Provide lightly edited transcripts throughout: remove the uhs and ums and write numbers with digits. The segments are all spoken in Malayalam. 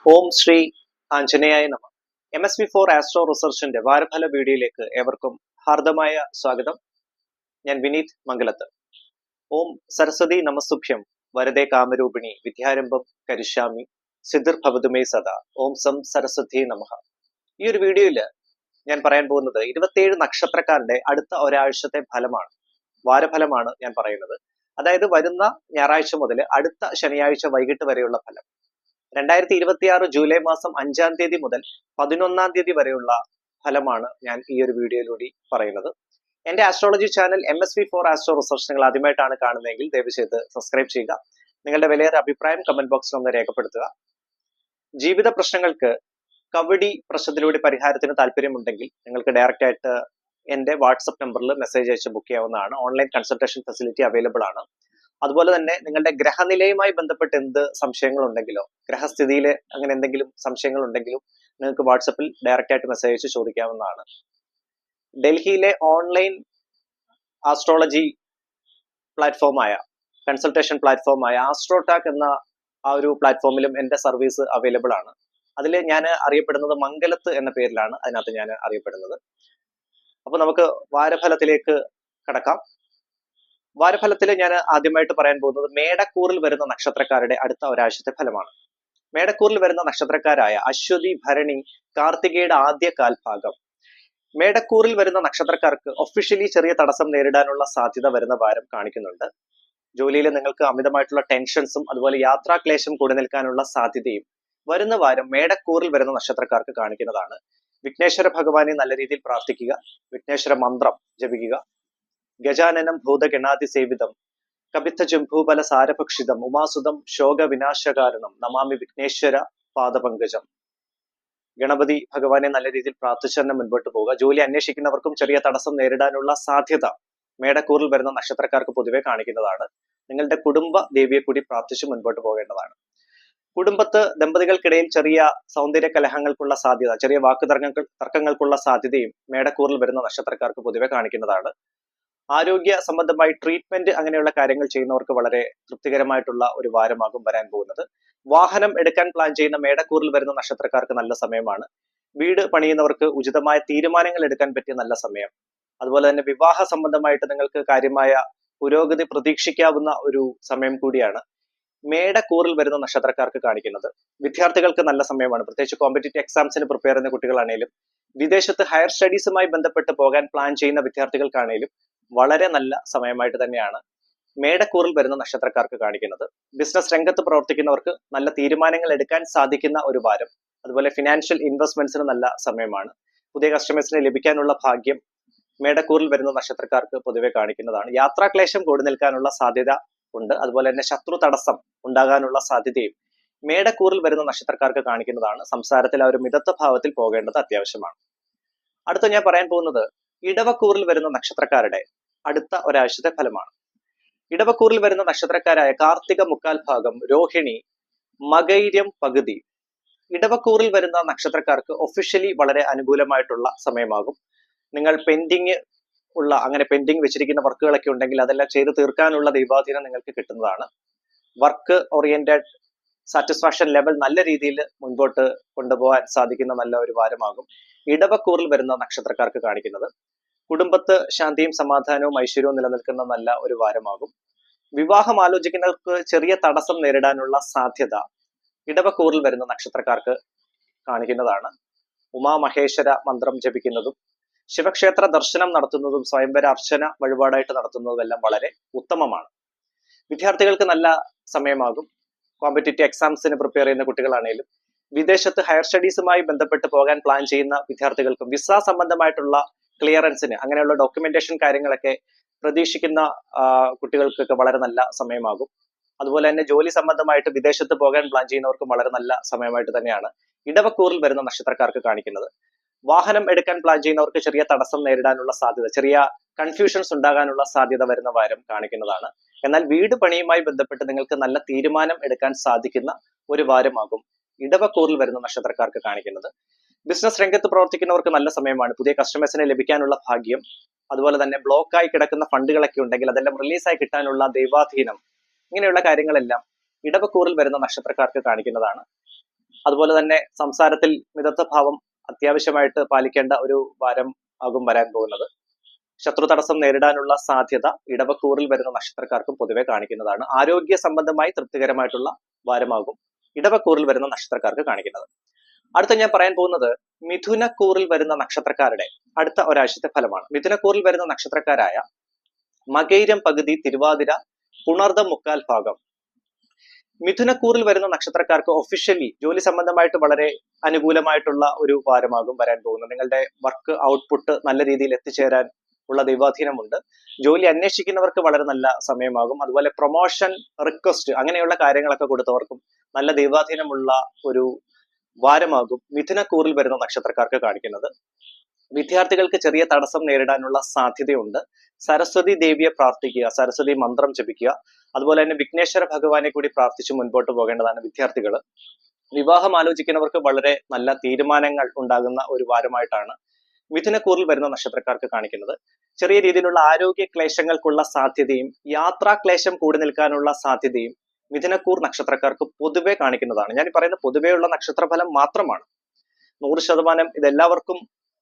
ഓം ശ്രീ ആഞ്ജനേയായ നമ. MSV4 ആസ്ട്രോ റിസർച്ചിന്റെ വാരഫല വീഡിയോയിലേക്ക് ഏവർക്കും ഹാർദമായ സ്വാഗതം. ഞാൻ വിനീത് മംഗലത്ത്. ഓം സരസ്വതി നമസ്തുഭ്യം വരദേ കാമരൂപിണി വിദ്യാരംഭം കരിഷ്യാമി സിദ്ധിർ ഭവതുമേ സദാ. ഓം സം സരസ്വതി നമഃ. ഈ ഒരു വീഡിയോയില് ഞാൻ പറയാൻ പോകുന്നത് 27 നക്ഷത്രക്കാരുടെ അടുത്ത ഒരാഴ്ചത്തെ ഫലമാണ്, വാരഫലമാണ് ഞാൻ പറയുന്നത്. അതായത് വരുന്ന ഞായറാഴ്ച മുതൽ അടുത്ത ശനിയാഴ്ച വൈകിട്ട് വരെയുള്ള ഫലം. 2026 ജൂലൈ മാസം 5-ാം തീയതി മുതൽ 11-ാം തീയതി വരെയുള്ള ഫലമാണ് ഞാൻ ഈ ഒരു വീഡിയോയിലൂടെ പറയുന്നത്. എന്റെ astrology channel MSV4 astro research നിങ്ങൾ ആദ്യമായിട്ടാണ് കാണുന്നതെങ്കിൽ ദയവ് ചെയ്ത് സബ്സ്ക്രൈബ് ചെയ്യുക. നിങ്ങളുടെ വിലയേറെ അഭിപ്രായം കമന്റ് ബോക്സിൽ ഒന്ന് രേഖപ്പെടുത്തുക. ജീവിത പ്രശ്നങ്ങൾക്ക് കവടി പ്രശ്നത്തിലൂടെ പരിഹാരത്തിന് താല്പര്യമുണ്ടെങ്കിൽ നിങ്ങൾക്ക് ഡയറക്റ്റ് ആയിട്ട് എന്റെ വാട്സപ്പ് നമ്പറിൽ മെസ്സേജ് അയച്ച് ബുക്ക് ചെയ്യാവുന്നതാണ്. ഓൺലൈൻ കൺസൾട്ടേഷൻ ഫെസിലിറ്റി അവൈലബിൾ ആണ്. അതുപോലെ തന്നെ നിങ്ങളുടെ ഗ്രഹനിലയുമായി ബന്ധപ്പെട്ട് എന്ത് സംശയങ്ങൾ ഉണ്ടെങ്കിലോ, ഗ്രഹസ്ഥിതിയിൽ അങ്ങനെ എന്തെങ്കിലും സംശയങ്ങൾ ഉണ്ടെങ്കിലും നിങ്ങൾക്ക് വാട്സപ്പിൽ ഡയറക്റ്റ് ആയിട്ട് മെസ്സേജ് അയച്ച് ചോദിക്കാവുന്നതാണ്. ഡൽഹിയിലെ ഓൺലൈൻ ആസ്ട്രോളജി പ്ലാറ്റ്ഫോമായ, കൺസൾട്ടേഷൻ പ്ലാറ്റ്ഫോമായ ആസ്ട്രോടാക് എന്ന ആ ഒരു പ്ലാറ്റ്ഫോമിലും എന്റെ സർവീസ് അവൈലബിൾ ആണ്. അതിൽ ഞാൻ അറിയപ്പെടുന്നത് മംഗലത്ത് എന്ന പേരിലാണ് അതിനകത്ത് ഞാൻ അറിയപ്പെടുന്നത്. അപ്പൊ നമുക്ക് വാരഫലത്തിലേക്ക് കടക്കാം. വാരഫലത്തിൽ ഞാൻ ആദ്യമായിട്ട് പറയാൻ പോകുന്നത് മേടക്കൂറിൽ വരുന്ന നക്ഷത്രക്കാരുടെ അടുത്ത ഒരാഴ്ചത്തെ ഫലമാണ്. മേടക്കൂറിൽ വരുന്ന നക്ഷത്രക്കാരായ അശ്വതി, ഭരണി, കാർത്തികയുടെ ആദ്യ കാൽഭാഗം. മേടക്കൂറിൽ വരുന്ന നക്ഷത്രക്കാർക്ക് ഒഫീഷ്യലി ചെറിയ തടസ്സം നേരിടാനുള്ള സാധ്യത വരുന്ന വാരം കാണിക്കുന്നുണ്ട്. ജോലിയിൽ നിങ്ങൾക്ക് അമിതമായിട്ടുള്ള ടെൻഷൻസും അതുപോലെ യാത്രാക്ലേശം കൂടി നിൽക്കാനുള്ള സാധ്യതയും വരുന്ന വാരം മേടക്കൂറിൽ വരുന്ന നക്ഷത്രക്കാർക്ക് കാണിക്കുന്നതാണ്. വിഘ്നേശ്വര ഭഗവാനെ നല്ല രീതിയിൽ പ്രാർത്ഥിക്കുക, വിഘ്നേശ്വര മന്ത്രം ജപിക്കുക. ഗജാനനം ഭൂതഗണാതി സേവിതം കപിത്ത ജംഭൂബല സാരഭക്ഷിതം ഉമാസുതം ശോക വിനാശകാരണം നമാമി വിഘ്നേശ്വര പാദപങ്കജം. ഗണപതി ഭഗവാനെ നല്ല രീതിയിൽ പ്രാർത്ഥിച്ചു തന്നെ മുൻപോട്ട് പോവുക. ജോലി അന്വേഷിക്കുന്നവർക്കും ചെറിയ തടസ്സം നേരിടാനുള്ള സാധ്യത മേടക്കൂറിൽ വരുന്ന നക്ഷത്രക്കാർക്ക് പൊതുവെ കാണിക്കുന്നതാണ്. നിങ്ങളുടെ കുടുംബ ദേവിയെ കൂടി പ്രാർത്ഥിച്ച് മുൻപോട്ട് പോകേണ്ടതാണ്. കുടുംബത്ത് ദമ്പതികൾക്കിടയിൽ ചെറിയ സൗന്ദര്യ കലഹങ്ങൾക്കുള്ള സാധ്യത, ചെറിയ തർക്കങ്ങൾക്കുള്ള സാധ്യതയും മേടക്കൂറിൽ വരുന്ന നക്ഷത്രക്കാർക്ക് പൊതുവെ കാണിക്കുന്നതാണ്. ആരോഗ്യ സംബന്ധമായി ട്രീറ്റ്മെന്റ് അങ്ങനെയുള്ള കാര്യങ്ങൾ ചെയ്യുന്നവർക്ക് വളരെ തൃപ്തികരമായിട്ടുള്ള ഒരു വാരമാകും വരാൻ പോകുന്നത്. വാഹനം എടുക്കാൻ പ്ലാൻ ചെയ്യുന്ന മേടക്കൂറിൽ വരുന്ന നക്ഷത്രക്കാർക്ക് നല്ല സമയമാണ്. വീട് പണിയുന്നവർക്ക് ഉചിതമായ തീരുമാനങ്ങൾ എടുക്കാൻ പറ്റിയ നല്ല സമയം. അതുപോലെ തന്നെ വിവാഹ സംബന്ധമായിട്ട് നിങ്ങൾക്ക് കാര്യമായ പുരോഗതി പ്രതീക്ഷിക്കാവുന്ന ഒരു സമയം കൂടിയാണ് മേടക്കൂറിൽ വരുന്ന നക്ഷത്രക്കാർക്ക് കാണിക്കുന്നത്. വിദ്യാർത്ഥികൾക്ക് നല്ല സമയമാണ്. പ്രത്യേകിച്ച് കോമ്പറ്റേറ്റീവ് എക്സാംസിന് പ്രിപ്പയർ ചെയ്യുന്ന കുട്ടികളാണേലും വിദേശത്ത് ഹയർ സ്റ്റഡീസുമായി ബന്ധപ്പെട്ട് പോകാൻ പ്ലാൻ ചെയ്യുന്ന വിദ്യാർത്ഥികൾക്കാണേലും വളരെ നല്ല സമയമായിട്ട് തന്നെയാണ് മേടക്കൂറിൽ വരുന്ന നക്ഷത്രക്കാർക്ക് കാണിക്കുന്നത്. ബിസിനസ് രംഗത്ത് പ്രവർത്തിക്കുന്നവർക്ക് നല്ല തീരുമാനങ്ങൾ എടുക്കാൻ സാധിക്കുന്ന ഒരു വാരം. അതുപോലെ ഫിനാൻഷ്യൽ ഇൻവെസ്റ്റ്മെന്റ്സിന് നല്ല സമയമാണ്. പുതിയ കസ്റ്റമേഴ്സിന് ലഭിക്കാനുള്ള ഭാഗ്യം മേടക്കൂറിൽ വരുന്ന നക്ഷത്രക്കാർക്ക് പൊതുവെ കാണിക്കുന്നതാണ്. യാത്രാക്ലേശം കൂടി നിൽക്കാനുള്ള സാധ്യത ഉണ്ട്. അതുപോലെ തന്നെ ശത്രു തടസ്സം ഉണ്ടാകാനുള്ള സാധ്യതയും മേടക്കൂറിൽ വരുന്ന നക്ഷത്രക്കാർക്ക് കാണിക്കുന്നതാണ്. സംസാരത്തിൽ ആ ഒരു മിതത്വ ഭാവത്തിൽ പോകേണ്ടത് അത്യാവശ്യമാണ്. അടുത്ത ഞാൻ പറയാൻ പോകുന്നത് ഇടവക്കൂറിൽ വരുന്ന നക്ഷത്രക്കാരുടെ അടുത്ത ഒരാഴ്ചത്തെ ഫലമാണ്. ഇടവക്കൂറിൽ വരുന്ന നക്ഷത്രക്കാരായ കാർത്തിക മുക്കാൽ ഭാഗം, രോഹിണി, മകൈര്യം പകുതി. ഇടവക്കൂറിൽ വരുന്ന നക്ഷത്രക്കാർക്ക് ഒഫീഷ്യലി വളരെ അനുകൂലമായിട്ടുള്ള സമയമാകും. നിങ്ങൾ അങ്ങനെ പെൻഡിങ് വെച്ചിരിക്കുന്ന വർക്കുകളൊക്കെ ഉണ്ടെങ്കിൽ അതെല്ലാം ചെയ്ത് തീർക്കാനുള്ള ദൈവാധീനം നിങ്ങൾക്ക് കിട്ടുന്നതാണ്. വർക്ക് ഓറിയന്റഡ് സാറ്റിസ്ഫാക്ഷൻ ലെവൽ നല്ല രീതിയിൽ മുൻപോട്ട് കൊണ്ടുപോകാൻ സാധിക്കുന്ന നല്ല ഒരു വാരമാകും ഇടവക്കൂറിൽ വരുന്ന നക്ഷത്രക്കാർക്ക് കാണിക്കുന്നത്. കുടുംബത്ത് ശാന്തിയും സമാധാനവും ഐശ്വര്യവും നിലനിൽക്കുന്ന നല്ല ഒരു വാരമാകും. വിവാഹം ആലോചിക്കുന്നവർക്ക് ചെറിയ തടസ്സം നേരിടാനുള്ള സാധ്യത ഇടവക്കൂറിൽ വരുന്ന നക്ഷത്രക്കാർക്ക് കാണിക്കുന്നതാണ്. ഉമാമഹേശ്വര മന്ത്രം ജപിക്കുന്നതും ശിവക്ഷേത്ര ദർശനം നടത്തുന്നതും സ്വയംവര അർച്ചന വഴിപാടായിട്ട് നടത്തുന്നതും എല്ലാം വളരെ ഉത്തമമാണ്. വിദ്യാർത്ഥികൾക്ക് നല്ല സമയമാകും. കോമ്പറ്റേറ്റീവ് എക്സാംസിന് പ്രിപ്പയർ ചെയ്യുന്ന കുട്ടികളാണെങ്കിലും വിദേശത്ത് ഹയർ സ്റ്റഡീസുമായി ബന്ധപ്പെട്ട് പോകാൻ പ്ലാൻ ചെയ്യുന്ന വിദ്യാർത്ഥികൾക്കും വിസ സംബന്ധമായിട്ടുള്ള ക്ലിയറൻസിന് അങ്ങനെയുള്ള ഡോക്യുമെന്റേഷൻ കാര്യങ്ങളൊക്കെ പ്രതീക്ഷിക്കുന്ന കുട്ടികൾക്കൊക്കെ വളരെ നല്ല സമയമാകും. അതുപോലെ തന്നെ ജോലി സംബന്ധമായിട്ട് വിദേശത്ത് പോകാൻ പ്ലാൻ ചെയ്യുന്നവർക്കും വളരെ നല്ല സമയമായിട്ട് തന്നെയാണ് ഇടവക്കൂറിൽ വരുന്ന നക്ഷത്രക്കാർക്ക് കാണിക്കുന്നത്. വാഹനം എടുക്കാൻ പ്ലാൻ ചെയ്യുന്നവർക്ക് ചെറിയ തടസ്സം നേരിടാനുള്ള സാധ്യത, ചെറിയ കൺഫ്യൂഷൻസ് ഉണ്ടാകാനുള്ള സാധ്യത വരുന്ന വാരം കാണിക്കുന്നതാണ്. എന്നാൽ വീട് പണിയുമായി ബന്ധപ്പെട്ട് നിങ്ങൾക്ക് നല്ല തീരുമാനം എടുക്കാൻ സാധിക്കുന്ന ഒരു വാരമാകും ഇടവക്കൂറിൽ വരുന്ന നക്ഷത്രക്കാർക്ക് കാണിക്കുന്നത്. ബിസിനസ് രംഗത്ത് പ്രവർത്തിക്കുന്നവർക്ക് നല്ല സമയമാണ്. പുതിയ കസ്റ്റമേഴ്സിനെ ലഭിക്കാനുള്ള ഭാഗ്യം, അതുപോലെ തന്നെ ബ്ലോക്കായി കിടക്കുന്ന ഫണ്ടുകളൊക്കെ ഉണ്ടെങ്കിൽ അതെല്ലാം റിലീസായി കിട്ടാനുള്ള ദൈവാധീനം, ഇങ്ങനെയുള്ള കാര്യങ്ങളെല്ലാം ഇടവക്കൂറിൽ വരുന്ന നക്ഷത്രക്കാർക്ക് കാണിക്കുന്നതാണ്. അതുപോലെ തന്നെ സംസാരത്തിൽ മിതത്വഭാവം അത്യാവശ്യമായിട്ട് പാലിക്കേണ്ട ഒരു വാരം ആകും വരാൻ പോകുന്നത്. ശത്രു തടസ്സം നേരിടാനുള്ള സാധ്യത ഇടവക്കൂറിൽ വരുന്ന നക്ഷത്രക്കാർക്കും പൊതുവെ കാണിക്കുന്നതാണ്. ആരോഗ്യ സംബന്ധമായി തൃപ്തികരമായിട്ടുള്ള വാരമാകും ഇടവക്കൂറിൽ വരുന്ന നക്ഷത്രക്കാർക്ക് കാണിക്കുന്നത്. അടുത്ത ഞാൻ പറയാൻ പോകുന്നത് മിഥുനക്കൂറിൽ വരുന്ന നക്ഷത്രക്കാരുടെ അടുത്ത ഒരാഴ്ചത്തെ ഫലമാണ്. മിഥുനക്കൂറിൽ വരുന്ന നക്ഷത്രക്കാരായ മകൈരം പകുതി, തിരുവാതിര, പുണർദം മുക്കാൽ ഭാഗം. മിഥുനക്കൂറിൽ വരുന്ന നക്ഷത്രക്കാർക്ക് ഒഫീഷ്യലി ജോലി സംബന്ധമായിട്ട് വളരെ അനുകൂലമായിട്ടുള്ള ഒരു വാരമാകും വരാൻ പോകുന്നത്. നിങ്ങളുടെ വർക്ക് ഔട്ട്പുട്ട് നല്ല രീതിയിൽ എത്തിച്ചേരാൻ ഉള്ള ദൈവാധീനമുണ്ട്. ജോലി അന്വേഷിക്കുന്നവർക്ക് വളരെ നല്ല സമയമാകും. അതുപോലെ പ്രൊമോഷൻ റിക്വസ്റ്റ് അങ്ങനെയുള്ള കാര്യങ്ങളൊക്കെ കൊടുത്തവർക്കും നല്ല ദൈവാധീനമുള്ള ഒരു വാരമാകും മിഥുനക്കൂറിൽ വരുന്ന നക്ഷത്രക്കാർക്ക് കാണിക്കുന്നത്. വിദ്യാർത്ഥികൾക്ക് ചെറിയ തടസ്സം നേരിടാനുള്ള സാധ്യതയുണ്ട്. സരസ്വതി ദേവിയെ പ്രാർത്ഥിക്കുക, സരസ്വതി മന്ത്രം ജപിക്കുക. അതുപോലെ തന്നെ വിഘ്നേശ്വര ഭഗവാനെ കൂടി പ്രാർത്ഥിച്ച് മുൻപോട്ട് പോകേണ്ടതാണ് വിദ്യാർത്ഥികൾ. വിവാഹം ആലോചിക്കുന്നവർക്ക് വളരെ നല്ല തീരുമാനങ്ങൾ ഉണ്ടാകുന്ന ഒരു വാരമായിട്ടാണ് മിഥുനക്കൂറിൽ വരുന്ന നക്ഷത്രക്കാർക്ക് കാണിക്കുന്നത്. ചെറിയ രീതിയിലുള്ള ആരോഗ്യ ക്ലേശങ്ങൾക്കുള്ള സാധ്യതയും യാത്രാ ക്ലേശം കൂടി നിൽക്കാനുള്ള സാധ്യതയും മിഥുനക്കൂർ നക്ഷത്രക്കാർക്ക് പൊതുവെ കാണിക്കുന്നതാണ്. ഞാൻ പറയുന്ന പൊതുവെയുള്ള നക്ഷത്രഫലം മാത്രമാണ്. 100% ഇതെല്ലാവർക്കും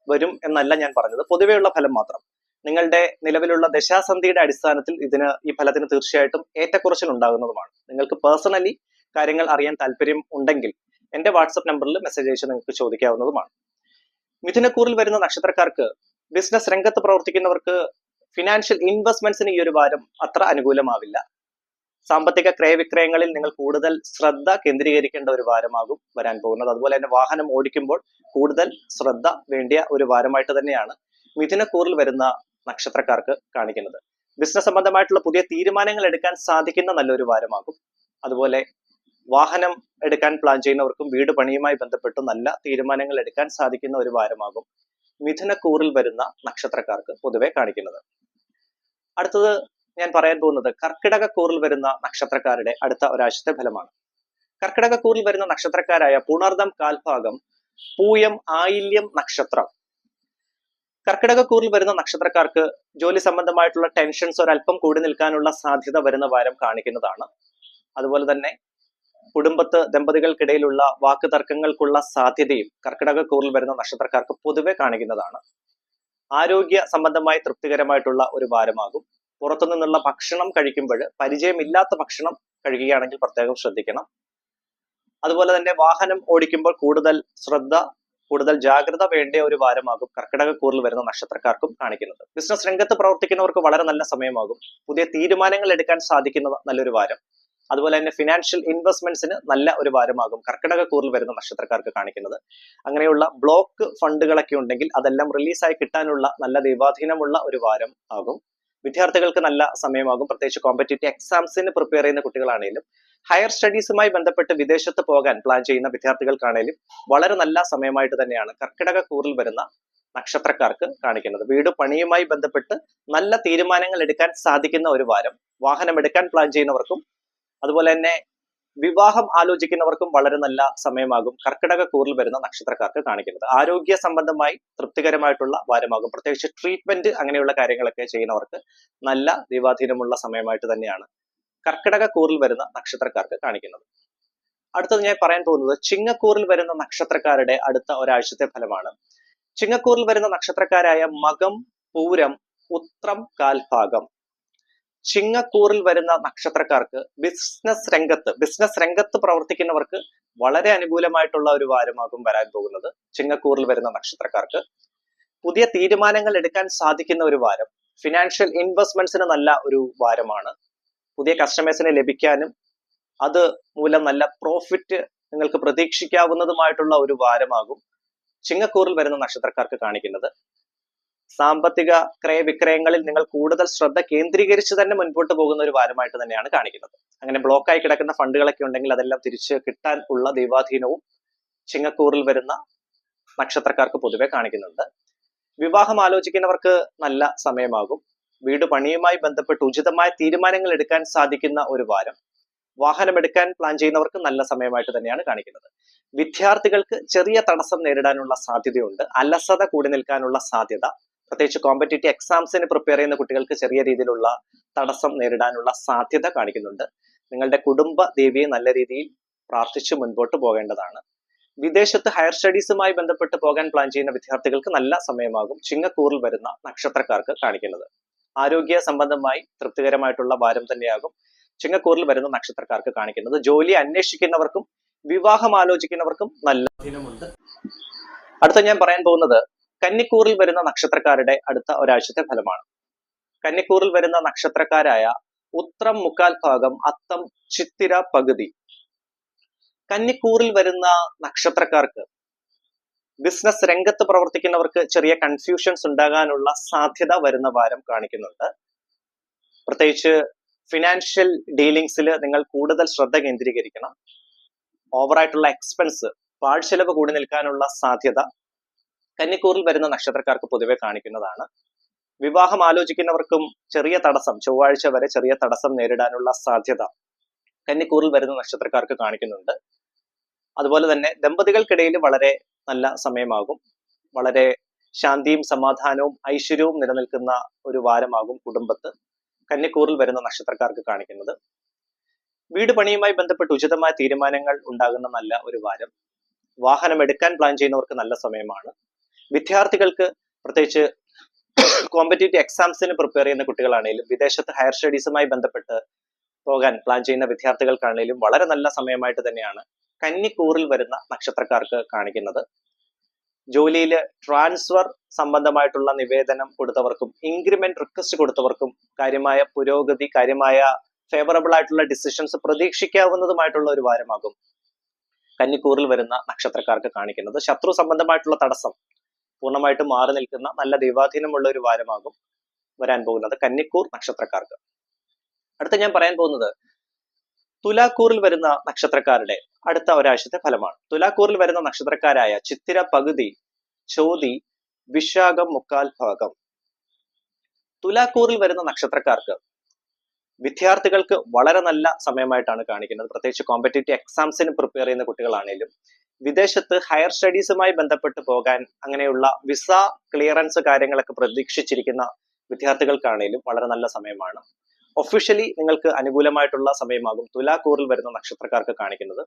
വരും എന്നല്ല ഞാൻ പറഞ്ഞത്, പൊതുവെയുള്ള ഫലം മാത്രം. നിങ്ങളുടെ നിലവിലുള്ള ദശാസന്ധിയുടെ അടിസ്ഥാനത്തിൽ ഈ ഫലത്തിന് തീർച്ചയായിട്ടും ഏറ്റക്കുറച്ചിൽ ഉണ്ടാകുന്നതുമാണ്. നിങ്ങൾക്ക് പേഴ്സണലി കാര്യങ്ങൾ അറിയാൻ താല്പര്യം ഉണ്ടെങ്കിൽ എന്റെ വാട്സപ്പ് നമ്പറിൽ മെസ്സേജ് അയച്ച് നിങ്ങൾക്ക് ചോദിക്കാവുന്നതുമാണ്. മിഥുനക്കൂറിൽ വരുന്ന നക്ഷത്രക്കാർക്ക് ബിസിനസ് രംഗത്ത് പ്രവർത്തിക്കുന്നവർക്ക് ഫിനാൻഷ്യൽ ഇൻവെസ്റ്റ്മെന്റ്സിന് ഈ ഒരു വാരം അത്ര അനുകൂലമാവില്ല. സാമ്പത്തിക ക്രയവിക്രയങ്ങളിൽ നിങ്ങൾ കൂടുതൽ ശ്രദ്ധ കേന്ദ്രീകരിക്കേണ്ട ഒരു വാരമാകും വരാൻ പോകുന്നത്. അതുപോലെ തന്നെ വാഹനം ഓടിക്കുമ്പോൾ കൂടുതൽ ശ്രദ്ധ വേണ്ടിയ ഒരു വാരമായിട്ട് തന്നെയാണ് മിഥുനക്കൂറിൽ വരുന്ന നക്ഷത്രക്കാർക്ക് കാണിക്കുന്നത്. ബിസിനസ് സംബന്ധമായിട്ടുള്ള പുതിയ തീരുമാനങ്ങൾ എടുക്കാൻ സാധിക്കുന്ന നല്ലൊരു വാരമാകും. അതുപോലെ വാഹനം എടുക്കാൻ പ്ലാൻ ചെയ്യുന്നവർക്കും വീട് പണിയുമായി ബന്ധപ്പെട്ട് നല്ല തീരുമാനങ്ങൾ എടുക്കാൻ സാധിക്കുന്ന ഒരു വാരമാകും മിഥുനക്കൂറിൽ വരുന്ന നക്ഷത്രക്കാർക്ക് പൊതുവെ കാണിക്കുന്നത്. അടുത്തത് ഞാൻ പറയാൻ പോകുന്നത് കർക്കിടകക്കൂറിൽ വരുന്ന നക്ഷത്രക്കാരുടെ അടുത്ത ഒരാഴ്ചത്തെ ഫലമാണ്. കർക്കിടകക്കൂറിൽ വരുന്ന നക്ഷത്രക്കാരായ പുണർദം കാൽഭാഗം, പൂയം, ആയില്യം നക്ഷത്രം. കർക്കിടകക്കൂറിൽ വരുന്ന നക്ഷത്രക്കാർക്ക് ജോലി സംബന്ധമായിട്ടുള്ള ടെൻഷൻസ് ഒരല്പം കൂടി നിൽക്കാനുള്ള സാധ്യത വരുന്ന വാരം കാണിക്കുന്നതാണ്. അതുപോലെ തന്നെ കുടുംബത്ത് ദമ്പതികൾക്കിടയിലുള്ള വാക്ക് തർക്കങ്ങൾക്കുള്ള സാധ്യതയും കർക്കിടകക്കൂറിൽ വരുന്ന നക്ഷത്രക്കാർക്ക് പൊതുവെ കാണിക്കുന്നതാണ്. ആരോഗ്യ സംബന്ധമായി തൃപ്തികരമായിട്ടുള്ള ഒരു വാരമാകും. പുറത്തു നിന്നുള്ള ഭക്ഷണം കഴിക്കുമ്പോൾ പരിചയമില്ലാത്ത ഭക്ഷണം കഴിക്കുകയാണെങ്കിൽ പ്രത്യേകം ശ്രദ്ധിക്കണം. അതുപോലെ തന്നെ വാഹനം ഓടിക്കുമ്പോൾ കൂടുതൽ ജാഗ്രത വേണ്ട ഒരു വാരമാകും കർക്കിടകക്കൂറിൽ വരുന്ന നക്ഷത്രക്കാർക്കും കാണിക്കുന്നത്. ബിസിനസ് രംഗത്ത് പ്രവർത്തിക്കുന്നവർക്ക് വളരെ നല്ല സമയമാകും. പുതിയ തീരുമാനങ്ങൾ എടുക്കാൻ സാധിക്കുന്ന നല്ലൊരു വാരം. അതുപോലെ തന്നെ ഫിനാൻഷ്യൽ ഇൻവെസ്റ്റ്മെന്റ്സിന് നല്ല ഒരു വാരമാകും കർക്കിടകക്കൂറിൽ വരുന്ന നക്ഷത്രക്കാർക്ക് കാണിക്കുന്നത്. അങ്ങനെയുള്ള ബ്ലോക്ക് ഫണ്ടുകളൊക്കെ ഉണ്ടെങ്കിൽ അതെല്ലാം റിലീസായി കിട്ടാനുള്ള നല്ല ദൈവാധീനമുള്ള ഒരു വാരം ആകും. വിദ്യാർത്ഥികൾക്ക് നല്ല സമയമാകും. പ്രത്യേകിച്ച് കോമ്പറ്റേറ്റീവ് എക്സാംസിന് പ്രിപ്പയർ ചെയ്യുന്ന കുട്ടികളാണെങ്കിലും ഹയർ സ്റ്റഡീസുമായി ബന്ധപ്പെട്ട് വിദേശത്ത് പോകാൻ പ്ലാൻ ചെയ്യുന്ന വിദ്യാർത്ഥികൾക്കാണെങ്കിലും വളരെ നല്ല സമയമായിട്ട് തന്നെയാണ് കർക്കിടകക്കൂറിൽ വരുന്ന നക്ഷത്രക്കാർക്ക് കാണിക്കുന്നത്. വീട് പണിയുമായി ബന്ധപ്പെട്ട് നല്ല തീരുമാനങ്ങൾ എടുക്കാൻ സാധിക്കുന്ന ഒരു വാരം. വാഹനം എടുക്കാൻ പ്ലാൻ ചെയ്യുന്നവർക്കും അതുപോലെ തന്നെ വിവാഹം ആലോചിക്കുന്നവർക്കും വളരെ നല്ല സമയമാകും കർക്കിടകക്കൂറിൽ വരുന്ന നക്ഷത്രക്കാർക്ക് കാണിക്കുന്നത്. ആരോഗ്യ സംബന്ധമായി തൃപ്തികരമായിട്ടുള്ള വാരമാകും. പ്രത്യേകിച്ച് ട്രീറ്റ്മെന്റ് അങ്ങനെയുള്ള കാര്യങ്ങളൊക്കെ ചെയ്യുന്നവർക്ക് നല്ല ദൈവാധീനമുള്ള സമയമായിട്ട് തന്നെയാണ് കർക്കിടകക്കൂറിൽ വരുന്ന നക്ഷത്രക്കാർക്ക് കാണിക്കുന്നത്. അടുത്തത് ഞാൻ പറയാൻ പോകുന്നത് ചിങ്ങക്കൂറിൽ വരുന്ന നക്ഷത്രക്കാരുടെ അടുത്ത ഒരാഴ്ചത്തെ ഫലമാണ്. ചിങ്ങക്കൂറിൽ വരുന്ന നക്ഷത്രക്കാരായ മകം, പൂരം, ഉത്രം കാൽഭാഗം. ചിങ്ങക്കൂറിൽ വരുന്ന നക്ഷത്രക്കാർക്ക് ബിസിനസ് രംഗത്ത് പ്രവർത്തിക്കുന്നവർക്ക് വളരെ അനുകൂലമായിട്ടുള്ള ഒരു വാരമാകും വരാൻ പോകുന്നത്. ചിങ്ങക്കൂറിൽ വരുന്ന നക്ഷത്രക്കാർക്ക് പുതിയ തീരുമാനങ്ങൾ എടുക്കാൻ സാധിക്കുന്ന ഒരു വാരം. ഫിനാൻഷ്യൽ ഇൻവെസ്റ്റ്മെന്റ്സിന് നല്ല ഒരു വാരമാണ്. പുതിയ കസ്റ്റമേഴ്സിനെ ലഭിക്കാനും അത് മൂലം നല്ല പ്രോഫിറ്റ് നിങ്ങൾക്ക് പ്രതീക്ഷിക്കാവുന്നതുമായിട്ടുള്ള ഒരു വാരമാകും ചിങ്ങക്കൂറിൽ വരുന്ന നക്ഷത്രക്കാർക്ക് കാണിക്കുന്നത്. സാമ്പത്തിക ക്രയവിക്രയങ്ങളിൽ നിങ്ങൾ കൂടുതൽ ശ്രദ്ധ കേന്ദ്രീകരിച്ച് തന്നെ മുൻപോട്ട് പോകുന്ന ഒരു വാരമായിട്ട് തന്നെയാണ് കാണിക്കുന്നത്. അങ്ങനെ ബ്ലോക്കായി കിടക്കുന്ന ഫണ്ടുകളൊക്കെ ഉണ്ടെങ്കിൽ അതെല്ലാം തിരിച്ച് കിട്ടാൻ ഉള്ള ദൈവാധീനവും ചിങ്ങക്കൂറിൽ വരുന്ന നക്ഷത്രക്കാർക്ക് പൊതുവെ കാണിക്കുന്നുണ്ട്. വിവാഹം ആലോചിക്കുന്നവർക്ക് നല്ല സമയമാകും. വീട് പണിയുമായി ബന്ധപ്പെട്ട് ഉചിതമായ തീരുമാനങ്ങൾ എടുക്കാൻ സാധിക്കുന്ന ഒരു വാരം. വാഹനം എടുക്കാൻ പ്ലാൻ ചെയ്യുന്നവർക്ക് നല്ല സമയമായിട്ട് തന്നെയാണ് കാണിക്കുന്നത്. വിദ്യാർത്ഥികൾക്ക് ചെറിയ തടസ്സം നേരിടാനുള്ള സാധ്യതയുണ്ട്. അലസത കൂടി നിൽക്കാനുള്ള സാധ്യത, പ്രത്യേകിച്ച് കോമ്പറ്റേറ്റീവ് എക്സാംസിന് പ്രിപ്പയർ ചെയ്യുന്ന കുട്ടികൾക്ക് ചെറിയ രീതിയിലുള്ള തടസ്സം നേരിടാനുള്ള സാധ്യത കാണിക്കുന്നുണ്ട്. നിങ്ങളുടെ കുടുംബ ദേവിയെ നല്ല രീതിയിൽ പ്രാർത്ഥിച്ച് മുൻപോട്ട് പോകേണ്ടതാണ്. വിദേശത്ത് ഹയർ സ്റ്റഡീസുമായി ബന്ധപ്പെട്ട് പോകാൻ പ്ലാൻ ചെയ്യുന്ന വിദ്യാർത്ഥികൾക്ക് നല്ല സമയമാകും ചിങ്ങക്കൂറിൽ വരുന്ന നക്ഷത്രക്കാർക്ക് കാണിക്കുന്നത്. ആരോഗ്യ സംബന്ധമായി തൃപ്തികരമായിട്ടുള്ള വാരം തന്നെയാകും ചിങ്ങക്കൂറിൽ വരുന്ന നക്ഷത്രക്കാർക്ക് കാണിക്കുന്നത്. ജോലി അന്വേഷിക്കുന്നവർക്കും വിവാഹം ആലോചിക്കുന്നവർക്കും നല്ല ദിനമുണ്ട്. അടുത്ത ഞാൻ പറയാൻ പോകുന്നത് കന്നിക്കൂറിൽ വരുന്ന നക്ഷത്രക്കാരുടെ അടുത്ത ഒരാഴ്ചത്തെ ഫലമാണ്. കന്നിക്കൂറിൽ വരുന്ന നക്ഷത്രക്കാരായ ഉത്രം മുക്കാൽ ഭാഗം, അത്തം ചിത്തിര പകുതി. കന്നിക്കൂറിൽ വരുന്ന നക്ഷത്രക്കാർക്ക് ബിസിനസ് രംഗത്ത് പ്രവർത്തിക്കുന്നവർക്ക് ചെറിയ കൺഫ്യൂഷൻസ് ഉണ്ടാകാനുള്ള സാധ്യത വരുന്ന വാരം കാണിക്കുന്നുണ്ട്. പ്രത്യേകിച്ച് ഫിനാൻഷ്യൽ ഡീലിങ്സിൽ നിങ്ങൾ കൂടുതൽ ശ്രദ്ധ കേന്ദ്രീകരിക്കണം. ഓവറായിട്ടുള്ള എക്സ്പെൻസ്, പാഴ്ചെലവ് കൂടി നിൽക്കാനുള്ള സാധ്യത കന്നിക്കൂറിൽ വരുന്ന നക്ഷത്രക്കാർക്ക് പൊതുവെ കാണിക്കുന്നതാണ്. വിവാഹം ആലോചിക്കുന്നവർക്കും ചെറിയ തടസ്സം, ചൊവ്വാഴ്ച വരെ ചെറിയ തടസ്സം നേരിടാനുള്ള സാധ്യത കന്നിക്കൂറിൽ വരുന്ന നക്ഷത്രക്കാർക്ക് കാണിക്കുന്നുണ്ട്. അതുപോലെ തന്നെ ദമ്പതികൾക്കിടയിൽ വളരെ നല്ല സമയമാകും. വളരെ ശാന്തിയും സമാധാനവും ഐശ്വര്യവും നിലനിൽക്കുന്ന ഒരു വാരമാകും കുടുംബത്ത് കന്നിക്കൂറിൽ വരുന്ന നക്ഷത്രക്കാർക്ക് കാണിക്കുന്നത്. വീട് പണിയുമായി ബന്ധപ്പെട്ട് ഉചിതമായ തീരുമാനങ്ങൾ ഉണ്ടാകുന്ന നല്ല ഒരു വാരം. വാഹനം എടുക്കാൻ പ്ലാൻ ചെയ്യുന്നവർക്ക് നല്ല സമയമാണ്. വിദ്യാർത്ഥികൾക്ക്, പ്രത്യേകിച്ച് കോമ്പറ്റേറ്റീവ് എക്സാംസിന് പ്രിപ്പയർ ചെയ്യുന്ന കുട്ടികളാണെങ്കിലും വിദേശത്ത് ഹയർ സ്റ്റഡീസുമായി ബന്ധപ്പെട്ട് പോകാൻ പ്ലാൻ ചെയ്യുന്ന വിദ്യാർത്ഥികൾക്കാണെങ്കിലും വളരെ നല്ല സമയമായിട്ട് തന്നെയാണ് കന്നിക്കൂറിൽ വരുന്ന നക്ഷത്രക്കാർക്ക് കാണിക്കുന്നത്. ജോലിയിൽ ട്രാൻസ്ഫർ സംബന്ധമായിട്ടുള്ള നിവേദനം കൊടുത്തവർക്കും ഇൻക്രിമെന്റ് റിക്വസ്റ്റ് കൊടുത്തവർക്കും കാര്യമായ പുരോഗതി, കാര്യമായ ഫേവറബിൾ ആയിട്ടുള്ള ഡിസിഷൻസ് പ്രതീക്ഷിക്കാവുന്നതുമായിട്ടുള്ള ഒരു വാരമാകും കന്നിക്കൂറിൽ വരുന്ന നക്ഷത്രക്കാർക്ക് കാണിക്കുന്നത്. ശത്രു സംബന്ധമായിട്ടുള്ള തടസ്സം പൂർണ്ണമായിട്ട് മാറി നിൽക്കുന്ന നല്ല ദൈവാധീനമുള്ള ഒരു വാരമാകും വരാൻ പോകുന്നത് കന്നിക്കൂർ നക്ഷത്രക്കാർക്ക്. അടുത്ത ഞാൻ പറയാൻ പോകുന്നത് തുലാക്കൂറിൽ വരുന്ന നക്ഷത്രക്കാരുടെ അടുത്ത ഒരാഴ്ചത്തെ ഫലമാണ്. തുലാക്കൂറിൽ വരുന്ന നക്ഷത്രക്കാരായ ചിത്തിര പകുതി, ചോതി, വിശാഖം മുക്കാൽ ഭാഗം. തുലാക്കൂറിൽ വരുന്ന നക്ഷത്രക്കാർക്ക് വിദ്യാർത്ഥികൾക്ക് വളരെ നല്ല സമയമായിട്ടാണ് കാണിക്കുന്നത്. പ്രത്യേകിച്ച് കോമ്പറ്റേറ്റീവ് എക്സാംസിന് പ്രിപ്പയർ ചെയ്യുന്ന കുട്ടികളാണെങ്കിലും വിദേശത്ത് ഹയർ സ്റ്റഡീസുമായി ബന്ധപ്പെട്ട് പോകാൻ അങ്ങനെയുള്ള വിസ ക്ലിയറൻസ് കാര്യങ്ങളൊക്കെ പ്രതീക്ഷിച്ചിരിക്കുന്ന വിദ്യാർത്ഥികൾക്കാണെങ്കിലും വളരെ നല്ല സമയമാണ്. ഒഫീഷ്യലി നിങ്ങൾക്ക് അനുകൂലമായിട്ടുള്ള സമയമാകും തുലാക്കൂറിൽ വരുന്ന നക്ഷത്രക്കാർക്ക് കാണിക്കുന്നത്.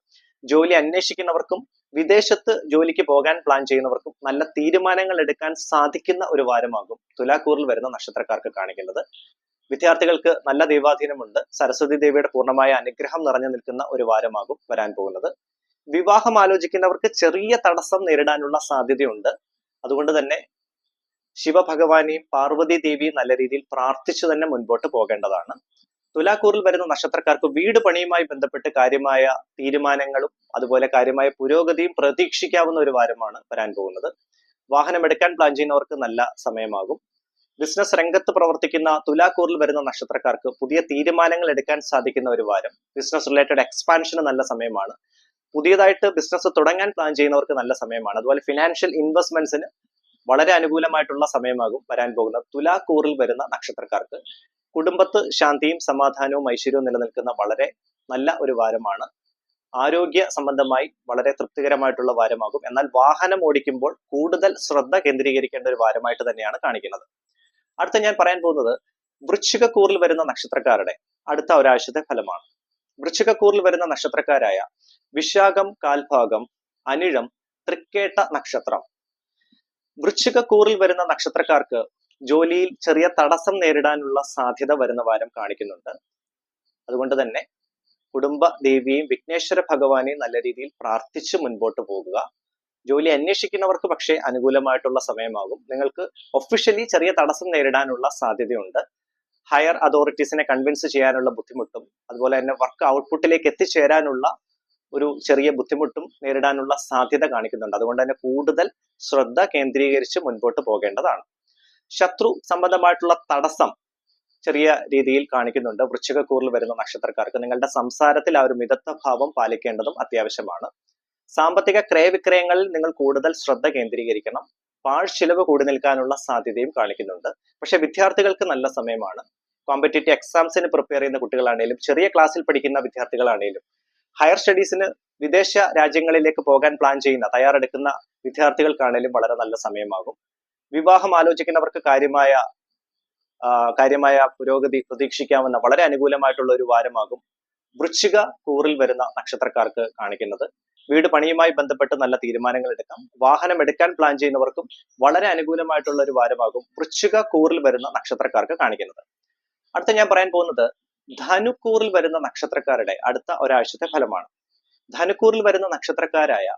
ജോലി അന്വേഷിക്കുന്നവർക്കും വിദേശത്ത് ജോലിക്ക് പോകാൻ പ്ലാൻ ചെയ്യുന്നവർക്കും നല്ല തീരുമാനങ്ങൾ എടുക്കാൻ സാധിക്കുന്ന ഒരു വാരമാകും തുലാക്കൂറിൽ വരുന്ന നക്ഷത്രക്കാർക്ക് കാണിക്കുന്നത്. വിദ്യാർത്ഥികൾക്ക് നല്ല ദൈവാധീനമുണ്ട്. സരസ്വതി ദേവിയുടെ പൂർണ്ണമായ അനുഗ്രഹം നിറഞ്ഞു നിൽക്കുന്ന ഒരു വാരമാകും വരാൻ പോകുന്നത്. വിവാഹം ആലോചിക്കുന്നവർക്ക് ചെറിയ തടസ്സം നേരിടാനുള്ള സാധ്യതയുണ്ട്. അതുകൊണ്ട് തന്നെ ശിവഭഗവാനെയും പാർവതി ദേവിയും നല്ല രീതിയിൽ പ്രാർത്ഥിച്ചു തന്നെ മുൻപോട്ട് പോകേണ്ടതാണ്. തുലാക്കൂറിൽ വരുന്ന നക്ഷത്രക്കാർക്ക് വീട് പണിയുമായി ബന്ധപ്പെട്ട് കാര്യമായ തീരുമാനങ്ങളും അതുപോലെ കാര്യമായ പുരോഗതിയും പ്രതീക്ഷിക്കാവുന്ന ഒരു വാരമാണ് വരാൻ പോകുന്നത്. വാഹനം എടുക്കാൻ പ്ലാൻ ചെയ്യുന്നവർക്ക് നല്ല സമയമാകും. ബിസിനസ് രംഗത്ത് പ്രവർത്തിക്കുന്ന തുലാക്കൂറിൽ വരുന്ന നക്ഷത്രക്കാർക്ക് പുതിയ തീരുമാനങ്ങൾ എടുക്കാൻ സാധിക്കുന്ന ഒരു വാരം. ബിസിനസ് റിലേറ്റഡ് എക്സ്പാൻഷന് നല്ല സമയമാണ്. പുതിയതായിട്ട് ബിസിനസ് തുടങ്ങാൻ പ്ലാൻ ചെയ്യുന്നവർക്ക് നല്ല സമയമാണ്. അതുപോലെ ഫിനാൻഷ്യൽ ഇൻവെസ്റ്റ്മെന്റ്സിന് വളരെ അനുകൂലമായിട്ടുള്ള സമയമാകും വരാൻ പോകുന്നത് തുലാക്കൂറിൽ വരുന്ന നക്ഷത്രക്കാർക്ക്. കുടുംബത്ത് ശാന്തിയും സമാധാനവും ഐശ്വര്യവും നിലനിൽക്കുന്ന വളരെ നല്ല ഒരു വാരമാണ്. ആരോഗ്യ സംബന്ധമായി വളരെ തൃപ്തികരമായിട്ടുള്ള വാരമാകും. എന്നാൽ വാഹനം ഓടിക്കുമ്പോൾ കൂടുതൽ ശ്രദ്ധ കേന്ദ്രീകരിക്കേണ്ട ഒരു വാരമായിട്ട് തന്നെയാണ് കാണിക്കുന്നത്. അടുത്ത ഞാൻ പറയാൻ പോകുന്നത് വൃശ്ചികക്കൂറിൽ വരുന്ന നക്ഷത്രക്കാരുടെ അടുത്ത ഒരാഴ്ചത്തെ ഫലമാണ്. വൃശ്ചികക്കൂറിൽ വരുന്ന നക്ഷത്രക്കാരായ വിശാഖം കാൽഭാഗം, അനിഴം, തൃക്കേട്ട നക്ഷത്രം. വൃശ്ചികക്കൂറിൽ വരുന്ന നക്ഷത്രക്കാർക്ക് ജോലിയിൽ ചെറിയ തടസ്സം നേരിടാനുള്ള സാധ്യത വരുന്ന വാരം കാണിക്കുന്നുണ്ട്. അതുകൊണ്ട് തന്നെ കുടുംബ ദേവിയെയും വിഘ്നേശ്വര ഭഗവാനെയും നല്ല രീതിയിൽ പ്രാർത്ഥിച്ച് മുൻപോട്ട് പോകുക. ജോലി അന്വേഷിക്കുന്നവർക്ക് പക്ഷേ അനുകൂലമായിട്ടുള്ള സമയമാകും. നിങ്ങൾക്ക് ഒഫീഷ്യലി ചെറിയ തടസ്സം നേരിടാനുള്ള സാധ്യതയുണ്ട്. ഹയർ അതോറിറ്റീസിനെ കൺവിൻസ് ചെയ്യാനുള്ള ബുദ്ധിമുട്ടും അതുപോലെ തന്നെ വർക്ക് ഔട്ട്പുട്ടിലേക്ക് എത്തിച്ചേരാനുള്ള ഒരു ചെറിയ ബുദ്ധിമുട്ടും നേരിടാനുള്ള സാധ്യത കാണിക്കുന്നുണ്ട്. അതുകൊണ്ട് തന്നെ കൂടുതൽ ശ്രദ്ധ കേന്ദ്രീകരിച്ച് മുൻപോട്ട് പോകേണ്ടതാണ്. ശത്രു സംബന്ധമായിട്ടുള്ള തടസ്സം ചെറിയ രീതിയിൽ കാണിക്കുന്നുണ്ട്. വൃശ്ചികക്കൂറിൽ വരുന്ന നക്ഷത്രക്കാർക്ക് നിങ്ങളുടെ സംസാരത്തിൽ ആ ഒരു മിതത്വ ഭാവം പാലിക്കേണ്ടതും അത്യാവശ്യമാണ്. സാമ്പത്തിക ക്രയവിക്രയങ്ങളിൽ നിങ്ങൾ കൂടുതൽ ശ്രദ്ധ കേന്ദ്രീകരിക്കണം. പാഴ്ചിലവ് കൂടി നിൽക്കാനുള്ള സാധ്യതയും കാണിക്കുന്നുണ്ട്. പക്ഷെ വിദ്യാർത്ഥികൾക്ക് നല്ല സമയമാണ്. കോമ്പറ്റേറ്റീവ് എക്സാംസിന് പ്രിപ്പയർ ചെയ്യുന്ന കുട്ടികളാണെങ്കിലും ചെറിയ ക്ലാസ്സിൽ പഠിക്കുന്ന വിദ്യാർത്ഥികളാണെങ്കിലും ഹയർ സ്റ്റഡീസിന് വിദേശ രാജ്യങ്ങളിലേക്ക് പോകാൻ പ്ലാൻ ചെയ്യുന്ന തയ്യാറെടുക്കുന്ന വിദ്യാർത്ഥികൾക്കാണെങ്കിലും വളരെ നല്ല സമയമാകും. വിവാഹം ആലോചിക്കുന്നവർക്ക് കാര്യമായ പുരോഗതി പ്രതീക്ഷിക്കാവുന്ന വളരെ അനുകൂലമായിട്ടുള്ള ഒരു വാരമാകും വൃശ്ചിക കൂറിൽ വരുന്ന നക്ഷത്രക്കാർക്ക് കാണിക്കുന്നത് വീട് പണിയുമായി ബന്ധപ്പെട്ട് നല്ല തീരുമാനങ്ങൾ എടുക്കാം. വാഹനം എടുക്കാൻ പ്ലാൻ ചെയ്യുന്നവർക്കും വളരെ അനുകൂലമായിട്ടുള്ള ഒരു വാരമാകും വൃശ്ചിക കൂറിൽ വരുന്ന നക്ഷത്രക്കാർക്ക് കാണിക്കുന്നത്. അടുത്ത ഞാൻ പറയാൻ പോകുന്നത് ധനുക്കൂറിൽ വരുന്ന നക്ഷത്രക്കാരുടെ അടുത്ത ഒരാഴ്ചത്തെ ഫലമാണ്. ധനുക്കൂറിൽ വരുന്ന നക്ഷത്രക്കാരായ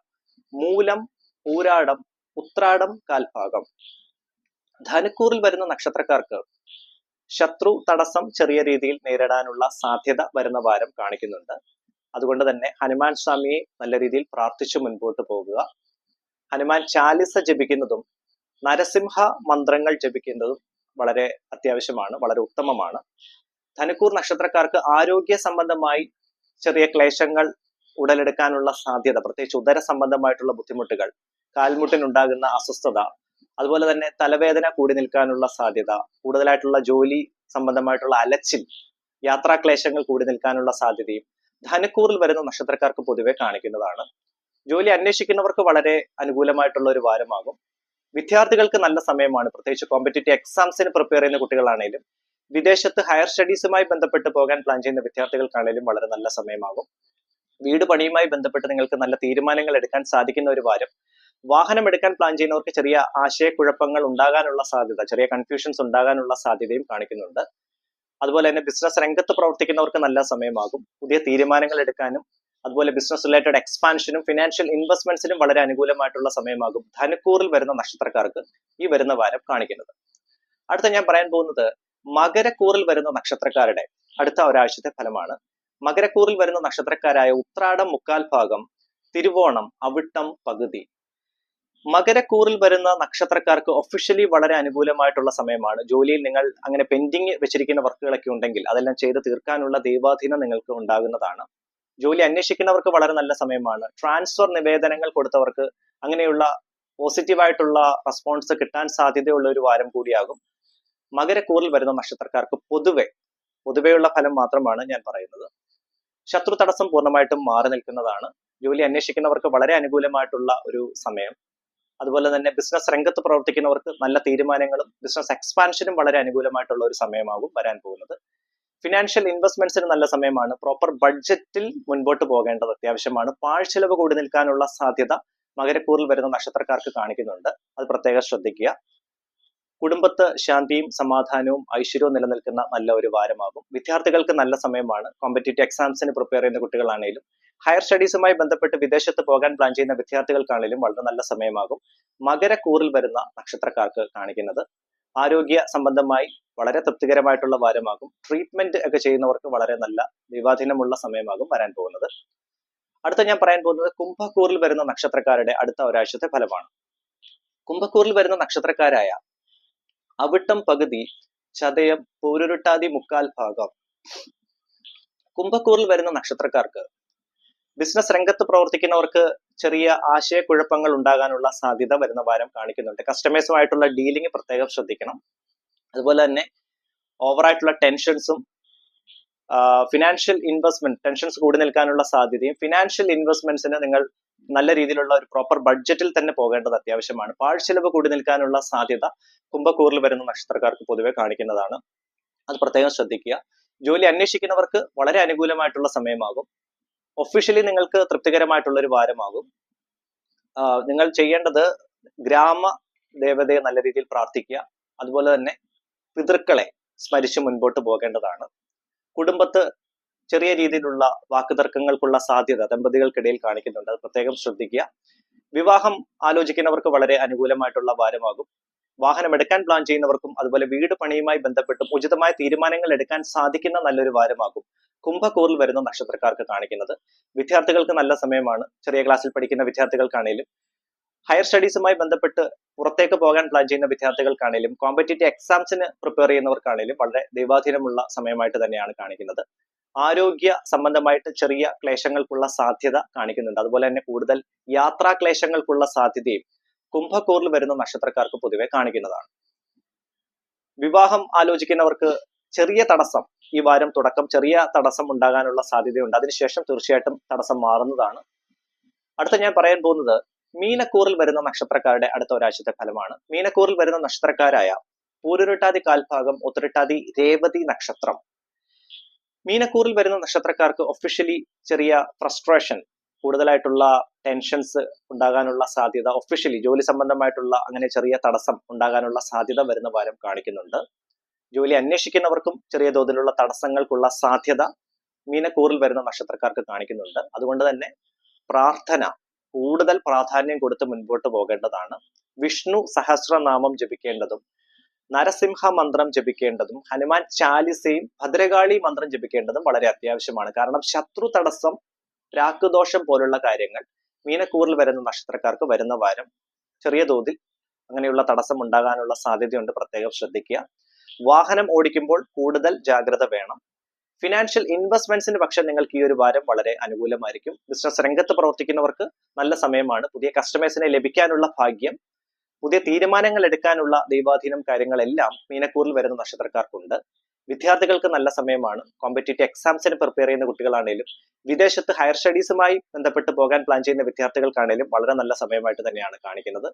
മൂലം, പൂരാടം, ഉത്രാടം കാൽഭാഗം. ധനുക്കൂറിൽ വരുന്ന നക്ഷത്രക്കാർക്ക് ശത്രു തടസ്സം ചെറിയ രീതിയിൽ നേരിടാനുള്ള സാധ്യത വരുന്ന വാരം കാണിക്കുന്നുണ്ട്. അതുകൊണ്ട് തന്നെ ഹനുമാൻ സ്വാമിയെ നല്ല രീതിയിൽ പ്രാർത്ഥിച്ചു മുൻപോട്ട് പോകുക. ഹനുമാൻ ചാലിസ ജപിക്കുന്നതും നരസിംഹ മന്ത്രങ്ങൾ ജപിക്കുന്നതും വളരെ അത്യാവശ്യമാണ്, വളരെ ഉത്തമമാണ്. ധനുക്കൂർ നക്ഷത്രക്കാർക്ക് ആരോഗ്യ സംബന്ധമായി ചെറിയ ക്ലേശങ്ങൾ ഉടലെടുക്കാനുള്ള സാധ്യത, പ്രത്യേകിച്ച് ഉദര സംബന്ധമായിട്ടുള്ള ബുദ്ധിമുട്ടുകൾ, കാൽമുട്ടിനുണ്ടാകുന്ന അസ്വസ്ഥത, അതുപോലെ തന്നെ തലവേദന കൂടി നിൽക്കാനുള്ള സാധ്യത, കൂടുതലായിട്ടുള്ള ജോലി സംബന്ധമായിട്ടുള്ള അലച്ചിൽ, യാത്രാക്ലേശങ്ങൾ കൂടി നിൽക്കാനുള്ള സാധ്യതയും ധനുക്കൂറിൽ വരുന്ന നക്ഷത്രക്കാർക്ക് പൊതുവെ കാണിക്കുന്നതാണ്. ജോലി അന്വേഷിക്കുന്നവർക്ക് വളരെ അനുകൂലമായിട്ടുള്ള ഒരു വാരമാകും. വിദ്യാർത്ഥികൾക്ക് നല്ല സമയമാണ്, പ്രത്യേകിച്ച് കോമ്പറ്റേറ്റീവ് എക്സാംസിന് പ്രിപ്പയർ ചെയ്യുന്ന കുട്ടികളാണെങ്കിലും വിദേശത്ത് ഹയർ സ്റ്റഡീസുമായി ബന്ധപ്പെട്ട് പോകാൻ പ്ലാൻ ചെയ്യുന്ന വിദ്യാർത്ഥികൾക്കാണെങ്കിലും വളരെ നല്ല സമയമാകും. വീട് പണിയുമായി ബന്ധപ്പെട്ട് നിങ്ങൾക്ക് നല്ല തീരുമാനങ്ങൾ എടുക്കാൻ സാധിക്കുന്ന ഒരു വാരം. വാഹനം എടുക്കാൻ പ്ലാൻ ചെയ്യുന്നവർക്ക് ചെറിയ ആശയക്കുഴപ്പങ്ങൾ ഉണ്ടാകാനുള്ള സാധ്യത, ചെറിയ കൺഫ്യൂഷൻസ് ഉണ്ടാകാനുള്ള സാധ്യതയും കാണിക്കുന്നുണ്ട്. അതുപോലെ തന്നെ ബിസിനസ് രംഗത്ത് പ്രവർത്തിക്കുന്നവർക്ക് നല്ല സമയമാകും. പുതിയ തീരുമാനങ്ങൾ എടുക്കാനും അതുപോലെ ബിസിനസ് റിലേറ്റഡ് എക്സ്പാൻഷനും ഫിനാൻഷ്യൽ ഇൻവെസ്റ്റ്മെന്റ്സിനും വളരെ അനുകൂലമായിട്ടുള്ള സമയമാകും ധനുക്കൂറിൽ വരുന്ന നക്ഷത്രക്കാർക്ക് ഈ വരുന്ന വാരം കാണിക്കുന്നത്. അടുത്ത ഞാൻ പറയാൻ പോകുന്നത് മകരക്കൂറിൽ വരുന്ന നക്ഷത്രക്കാരുടെ അടുത്ത ഒരാഴ്ചത്തെ ഫലമാണ്. മകരക്കൂറിൽ വരുന്ന നക്ഷത്രക്കാരായ ഉത്രാടം മുക്കാൽ ഭാഗം, തിരുവോണം, അവിട്ടം പകുതി. മകരക്കൂറിൽ വരുന്ന നക്ഷത്രക്കാർക്ക് ഒഫീഷ്യലി വളരെ അനുകൂലമായിട്ടുള്ള സമയമാണ്. ജോലിയിൽ നിങ്ങൾ അങ്ങനെ പെൻഡിങ് വെച്ചിരിക്കുന്ന വർക്കുകളൊക്കെ ഉണ്ടെങ്കിൽ അതെല്ലാം ചെയ്ത് തീർക്കാനുള്ള ദൈവാധീനം നിങ്ങൾക്ക് ഉണ്ടാകുന്നതാണ്. ജോലി അന്വേഷിക്കുന്നവർക്ക് വളരെ നല്ല സമയമാണ്. ട്രാൻസ്ഫർ നിവേദനങ്ങൾ കൊടുത്തവർക്ക് അങ്ങനെയുള്ള പോസിറ്റീവായിട്ടുള്ള റെസ്പോൺസ് കിട്ടാൻ സാധ്യതയുള്ള ഒരു വാരം കൂടിയാകും. മകരക്കൂറിൽ വരുന്ന നക്ഷത്രക്കാർക്ക് പൊതുവെയുള്ള ഫലം മാത്രമാണ് ഞാൻ പറയുന്നത്. ശത്രു തടസ്സം പൂർണ്ണമായിട്ടും മാറി നിൽക്കുന്നതാണ്. ജോലി അന്വേഷിക്കുന്നവർക്ക് വളരെ അനുകൂലമായിട്ടുള്ള ഒരു സമയം. അതുപോലെ തന്നെ ബിസിനസ് രംഗത്ത് പ്രവർത്തിക്കുന്നവർക്ക് നല്ല തീരുമാനങ്ങളും ബിസിനസ് എക്സ്പാൻഷനും വളരെ അനുകൂലമായിട്ടുള്ള ഒരു സമയമാകും വരാൻ പോകുന്നത്. ഫിനാൻഷ്യൽ ഇൻവെസ്റ്റ്മെന്റ്സിന് നല്ല സമയമാണ്. പ്രോപ്പർ ബഡ്ജറ്റിൽ മുൻപോട്ട് പോകേണ്ടത് അത്യാവശ്യമാണ്. പാഴ്ചെലവ് കൂടി നിൽക്കാനുള്ള സാധ്യത മകരക്കൂറിൽ വരുന്ന നക്ഷത്രക്കാർക്ക് കാണിക്കുന്നുണ്ട്. അത് പ്രത്യേകം ശ്രദ്ധിക്കുക. കുടുംബത്ത് ശാന്തിയും സമാധാനവും ഐശ്വര്യവും നിലനിൽക്കുന്ന നല്ല ഒരു വാരമാകും. വിദ്യാർത്ഥികൾക്ക് നല്ല സമയമാണ്. കോമ്പറ്റേറ്റീവ് എക്സാംസിന് പ്രിപ്പയർ ചെയ്യുന്ന കുട്ടികളാണെങ്കിലും ഹയർ സ്റ്റഡീസുമായി ബന്ധപ്പെട്ട് വിദേശത്ത് പോകാൻ പ്ലാൻ ചെയ്യുന്ന വിദ്യാർത്ഥികൾക്കാണെങ്കിലും വളരെ നല്ല സമയമാകും മകരക്കൂറിൽ വരുന്ന നക്ഷത്രക്കാർക്ക് കാണിക്കുന്നത്. ആരോഗ്യ സംബന്ധമായി വളരെ തൃപ്തികരമായിട്ടുള്ള വാരമാകും. ട്രീറ്റ്മെന്റ് ഒക്കെ ചെയ്യുന്നവർക്ക് വളരെ നല്ല ദൈവാധീനമുള്ള സമയമാകും വരാൻ പോകുന്നത്. അടുത്ത ഞാൻ പറയാൻ പോകുന്നത് കുംഭക്കൂറിൽ വരുന്ന നക്ഷത്രക്കാരുടെ അടുത്ത ഒരാഴ്ചത്തെ ഫലമാണ്. കുംഭക്കൂറിൽ വരുന്ന നക്ഷത്രക്കാരായ അവിട്ടം പകുതി, ചതയം, പൂരുരുട്ടാതി മുക്കാൽ ഭാഗം. കുംഭക്കൂറിൽ വരുന്ന നക്ഷത്രക്കാർക്ക് ബിസിനസ് രംഗത്ത് പ്രവർത്തിക്കുന്നവർക്ക് ചെറിയ ആശയക്കുഴപ്പങ്ങൾ ഉണ്ടാകാനുള്ള സാധ്യത വരുന്ന വാരം കാണിക്കുന്നുണ്ട്. കസ്റ്റമേഴ്സുമായിട്ടുള്ള ഡീലിംഗ് പ്രത്യേകം ശ്രദ്ധിക്കണം. അതുപോലെ തന്നെ ഓവറായിട്ടുള്ള ടെൻഷൻസും ഫിനാൻഷ്യൽ ടെൻഷൻസ് കൂടി നിൽക്കാനുള്ള സാധ്യതയും ഫിനാൻഷ്യൽ ഇൻവെസ്റ്റ്മെന്റ്സിന് നിങ്ങൾ നല്ല രീതിയിലുള്ള ഒരു പ്രോപ്പർ ബഡ്ജറ്റിൽ തന്നെ പോകേണ്ടത് അത്യാവശ്യമാണ്. പാഴ്ചെലവ് കൂടി നിൽക്കാനുള്ള സാധ്യത കുംഭക്കൂറിൽ വരുന്ന നക്ഷത്രക്കാർക്ക് പൊതുവെ കാണിക്കുന്നതാണ്. അത് പ്രത്യേകം ശ്രദ്ധിക്കുക. ജോലി അന്വേഷിക്കുന്നവർക്ക് വളരെ അനുകൂലമായിട്ടുള്ള സമയമാകും. ഒഫീഷ്യലി നിങ്ങൾക്ക് തൃപ്തികരമായിട്ടുള്ള ഒരു വാരമാകും. നിങ്ങൾ ചെയ്യേണ്ടത് ഗ്രാമ ദേവതയെ നല്ല രീതിയിൽ പ്രാർത്ഥിക്കുക. അതുപോലെ തന്നെ പിതൃക്കളെ സ്മരിച്ച് മുൻപോട്ട് പോകേണ്ടതാണ്. കുടുംബത്ത് ചെറിയ രീതിയിലുള്ള വാക്കുതർക്കങ്ങൾക്കുള്ള സാധ്യത ദമ്പതികൾക്കിടയിൽ കാണിക്കുന്നുണ്ട്. അത് പ്രത്യേകം ശ്രദ്ധിക്കുക. വിവാഹം ആലോചിക്കുന്നവർക്ക് വളരെ അനുകൂലമായിട്ടുള്ള വാരമാകും. വാഹനം എടുക്കാൻ പ്ലാൻ ചെയ്യുന്നവർക്കും അതുപോലെ വീട് പണിയുമായി ബന്ധപ്പെട്ടും ഉചിതമായ തീരുമാനങ്ങൾ എടുക്കാൻ സാധിക്കുന്ന നല്ലൊരു വാരമാകും കുംഭക്കൂറിൽ വരുന്ന നക്ഷത്രക്കാർക്ക് കാണിക്കുന്നത്. വിദ്യാർത്ഥികൾക്ക് നല്ല സമയമാണ്. ചെറിയ ക്ലാസ്സിൽ പഠിക്കുന്ന വിദ്യാർത്ഥികൾക്കാണെങ്കിലും ഹയർ സ്റ്റഡീസുമായി ബന്ധപ്പെട്ട് പുറത്തേക്ക് പോകാൻ പ്ലാൻ ചെയ്യുന്ന വിദ്യാർത്ഥികൾക്കാണെങ്കിലും കോമ്പറ്റേറ്റീവ് എക്സാംസിന് പ്രിപ്പയർ ചെയ്യുന്നവർക്കാണെങ്കിലും വളരെ ദൈവാധീനമുള്ള സമയമായിട്ട് തന്നെയാണ് കാണിക്കുന്നത്. ആരോഗ്യ സംബന്ധമായിട്ട് ചെറിയ ക്ലേശങ്ങൾക്കുള്ള സാധ്യത കാണിക്കുന്നുണ്ട്. അതുപോലെ തന്നെ കൂടുതൽ യാത്രാ ക്ലേശങ്ങൾക്കുള്ള സാധ്യതയും കുംഭക്കൂറിൽ വരുന്ന നക്ഷത്രക്കാർക്ക് പൊതുവെ കാണിക്കുന്നതാണ്. വിവാഹം ആലോചിക്കുന്നവർക്ക് ചെറിയ തടസ്സം ഈ വാരം ചെറിയ തടസ്സം ഉണ്ടാകാനുള്ള സാധ്യതയുണ്ട്. അതിനുശേഷം തീർച്ചയായിട്ടും തടസ്സം മാറുന്നതാണ്. അടുത്ത ഞാൻ പറയാൻ പോകുന്നത് മീനക്കൂറിൽ വരുന്ന നക്ഷത്രക്കാരുടെ അടുത്ത ഒരാഴ്ചത്തെ ഫലമാണ്. മീനക്കൂറിൽ വരുന്ന നക്ഷത്രക്കാരായ പൂരുരുട്ടാതി കാൽഭാഗം, ഉത്തരട്ടാതി, രേവതി നക്ഷത്രം. മീനക്കൂറിൽ വരുന്ന നക്ഷത്രക്കാർക്ക് ഒഫീഷ്യലി ചെറിയ ഫ്രസ്ട്രേഷൻ, കൂടുതലായിട്ടുള്ള ടെൻഷൻസ് ഉണ്ടാകാനുള്ള സാധ്യത, ഒഫീഷ്യലി ജോലി സംബന്ധമായിട്ടുള്ള അങ്ങനെ ചെറിയ തടസ്സം ഉണ്ടാകാനുള്ള സാധ്യത വരുന്ന വാരം കാണിക്കുന്നുണ്ട്. ജോലി അന്വേഷിക്കുന്നവർക്കും ചെറിയ തോതിലുള്ള തടസ്സങ്ങൾക്കുള്ള സാധ്യത മീനക്കൂറിൽ വരുന്ന നക്ഷത്രക്കാർക്ക് കാണിക്കുന്നുണ്ട്. അതുകൊണ്ട് തന്നെ പ്രാർത്ഥന കൂടുതൽ പ്രാധാന്യം കൊടുത്ത് മുൻപോട്ട് പോകേണ്ടതാണ്. വിഷ്ണു സഹസ്രനാമം ജപിക്കേണ്ടതും നരസിംഹ മന്ത്രം ജപിക്കേണ്ടതും ഹനുമാൻ ചാലിസയും ഭദ്രകാളി മന്ത്രം ജപിക്കേണ്ടതും വളരെ അത്യാവശ്യമാണ്. കാരണം ശത്രു തടസ്സം, രാക്കുദോഷം പോലുള്ള കാര്യങ്ങൾ മീനക്കൂറിൽ വരുന്ന നക്ഷത്രക്കാർക്ക് വരുന്ന വാരം ചെറിയ തോതിൽ അങ്ങനെയുള്ള തടസ്സം ഉണ്ടാകാനുള്ള സാധ്യതയുണ്ട്. പ്രത്യേകം ശ്രദ്ധിക്കുക. വാഹനം ഓടിക്കുമ്പോൾ കൂടുതൽ ജാഗ്രത വേണം. ഫിനാൻഷ്യൽ ഇൻവെസ്റ്റ്മെന്റ്സിന് പക്ഷെ നിങ്ങൾക്ക് ഈ ഒരു വാരം വളരെ അനുകൂലമായിരിക്കും. ബിസിനസ് രംഗത്ത് പ്രവർത്തിക്കുന്നവർക്ക് നല്ല സമയമാണ്. പുതിയ കസ്റ്റമേഴ്സിനെ ലഭിക്കാനുള്ള ഭാഗ്യം, പുതിയ തീരുമാനങ്ങൾ എടുക്കാനുള്ള ദൈവാധീനം, കാര്യങ്ങളെല്ലാം മീനക്കൂറിൽ വരുന്ന നക്ഷത്രക്കാർക്കുണ്ട്. വിദ്യാർത്ഥികൾക്ക് നല്ല സമയമാണ്. കോമ്പറ്റേറ്റീവ് എക്സാംസിന് പ്രിപ്പയർ ചെയ്യുന്ന കുട്ടികളാണേലും വിദേശത്ത് ഹയർ സ്റ്റഡീസുമായി ബന്ധപ്പെട്ട് പോകാൻ പ്ലാൻ ചെയ്യുന്ന വിദ്യാർത്ഥികൾക്കാണേലും വളരെ നല്ല സമയമായിട്ട് തന്നെയാണ് കാണിക്കുന്നത്.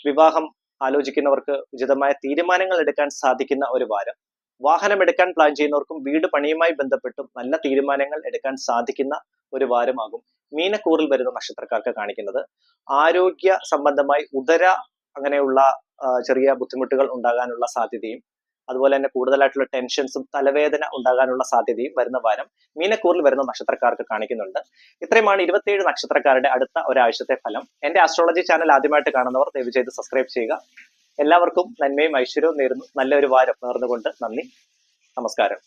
വിവാഹം ആലോചിക്കുന്നവർക്ക് ഉചിതമായ തീരുമാനങ്ങൾ എടുക്കാൻ സാധിക്കുന്ന ഒരു വാരം. വാഹനം എടുക്കാൻ പ്ലാൻ ചെയ്യുന്നവർക്കും വീട് പണിയുമായി ബന്ധപ്പെട്ടും നല്ല തീരുമാനങ്ങൾ എടുക്കാൻ സാധിക്കുന്ന ഒരു വാരമാകും മീനക്കൂറിൽ വരുന്ന നക്ഷത്രക്കാർക്ക് കാണിക്കുന്നത്. ആരോഗ്യ സംബന്ധമായി ഉദര അങ്ങനെയുള്ള ചെറിയ ബുദ്ധിമുട്ടുകൾ ഉണ്ടാകാനുള്ള സാധ്യതയും അതുപോലെ തന്നെ കൂടുതലായിട്ടുള്ള ടെൻഷൻസും തലവേദന ഉണ്ടാകാനുള്ള സാധ്യതയും വരുന്ന വാരം മീനക്കൂറിൽ വരുന്ന നക്ഷത്രക്കാർക്ക് കാണിക്കുന്നുണ്ട്. ഇത്രയുമാണ് 27 നക്ഷത്രക്കാരുടെ അടുത്ത ഒരാഴ്ചത്തെ ഫലം. എന്റെ ആസ്ട്രോളജി ചാനൽ ആദ്യമായിട്ട് കാണുന്നവർ ദയവ് ചെയ്ത് സബ്സ്ക്രൈബ് ചെയ്യുക. എല്ലാവർക്കും നന്മയും ഐശ്വര്യവും നേരുന്നു. നല്ലൊരു വാരം നേർന്നുകൊണ്ട് നന്ദി, നമസ്കാരം.